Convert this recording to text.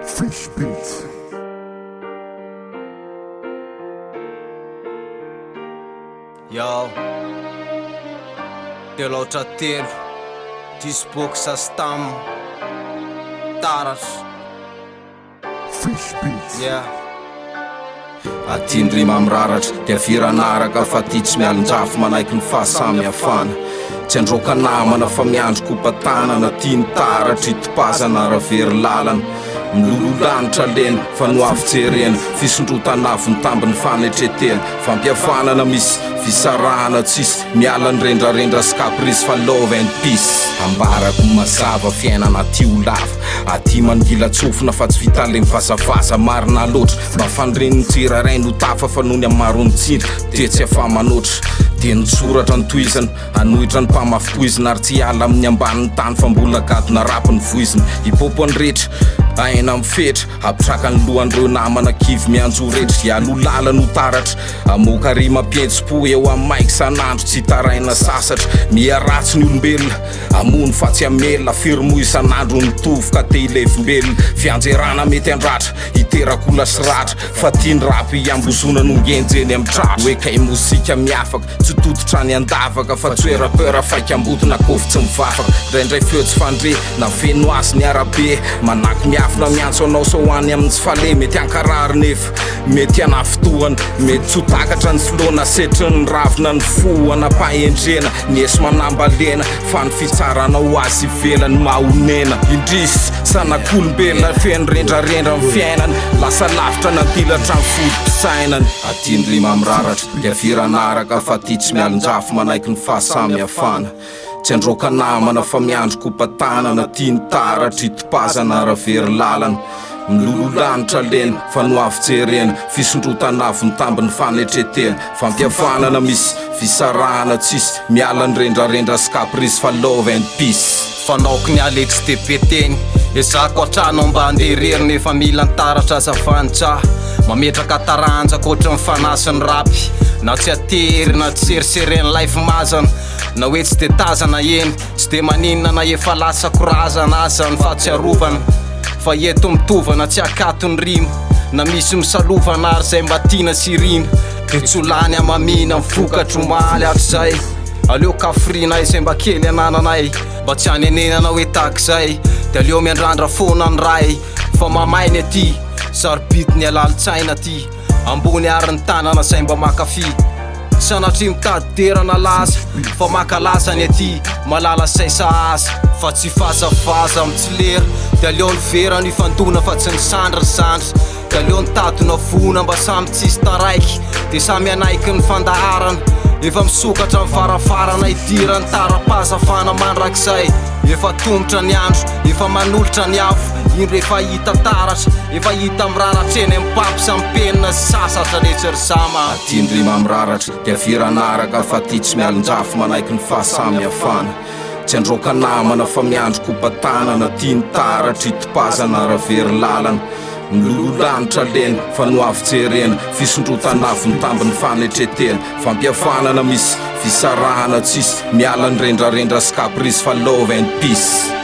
Fresh beats. Yo, telo outra telo, dispôs sa stam, taras. Fresh beats. Yeah. Atindry mamraratra dia firanaraka fa ty tsy mialonjafo manaiky ny fahasamihafana tsy androka namana fa miandro kopatanana tia ny taratra itopazana ravery lalana milololanitra lena fa no avy-jerena fisondrotanavo ny tambiny fanetretena fampiafanana misy fisarahana tsisy miala ny rendrarendra sy caprice fa love and peace ambarako mazava fiainana ty ho lava aty mangila tsofina fa tsy vita le mivazavaza marina loatra mba fandreniny tsiraray no tafa fa noho ny amaro ny tsindry dia tsy afa manoatra dia nitsoratra ny toizana anohitra ny mpamafipoizina ary tsy ala amin'ny ambanin'ny tany fa mbola gadona rapi ny voizina hipopo any rehetra aina mifetra apitraka ny lohan'ireo namana kivy mianjo rehetra ialo lala no taratra amoka ry mampietsi-po eo amin'ny maiky sanandro tsy taraina sasatra miaratsy ny olombelona amony fa tsy amelona firmo isanandro nitovy ka te hilevimbelona fianjerana mety andratra hiterakola sy ratra fa tia ny rapy iambozona no ngenjeny amin'ny tratra hoe kay mozika miafaka tsy tototra ny andavaka fa tsoerapera faika ambotona kofy tsy mivafaka indraindray feo tsy fandre na feno azy ny arabe manaky miafina miantso anao sa hoany amin'ny tsy fale mety ankarary nefa mety anafitohana mety tsy ho takatra ny filona setry ny ravina ny fohana pahendrena niesy manambalena fa ny fitsaranao azy ivelany mahonena indrisy sanak'olombelona feno rendrarendra ny fiainany lasa lavitra nadilatra ny fodim-pisainany atindry mamraratra dia firanaraka fa ty tsy mialonjafo manaiky ny fahasamihafana tsy androka namana fa miandro kopatanana tia ny taratra itopazana ravery lalana milololanitra lena fa no avy-jerena fisondrotanavo ny tambiny fanetretena fampiafanana misy fisarahana tsisy miala ny rendrarendra sy caprice fa love and peace Fanaoko ny aletsy de peteny ezako atrano mba anderery nefa mila ny taratra azavanitra mametraka taranjaka oatra mifanasy ny rapy na tsy atery na tsy serisereny life mazana na hoe tsy de tazana eny tsy de maninona na efa lasa korazana aza ny fahatsiarovana fa eto mitovana tsy akato ny rima na misy misalovana ary zay mba tina sy rina de tsy olany amamina mivokatro maly atrzay aleo kafrinay zay mba kely anananay mba tsy anenenana hoe takizay de aleo miandrandra fona ny ray fa mamainy aty sarobity ny alalintsaina ty ambony ary ny tanana zay mba makafi sanatry mitady derana laza fa makalasany aty malala saisa aza fa tsy fazavaza amin'ny tsy lera de aleo ny vera ny fandona fa tsy ny sandra de aleo ny tadona vona mba samy tsisy taraiky de samy anaiky ny fandaharana efa misokatra amin'ny farafarana idirany tara-pazafana mandrakizay efa tombotra ny andro efa manolotra ny afo indro efa hita taratra efa hita miraratreny amin'ny papo sy amin'ny penina sasatra rehetra ry sama atindry mamraratra dia firanaraka fa ty tsy mialonjafo manaiky ny fahasamihafana tsy androka namana fa miandro kopatanana tia ny taratra itopazana ravery lalana milololanitra lena fa no avy-jerena fisondrotanavo ny tambiny fanetretena fampiafanana misy fisarahana tsisy miala ny rendrarendra sy caprice fa love and peace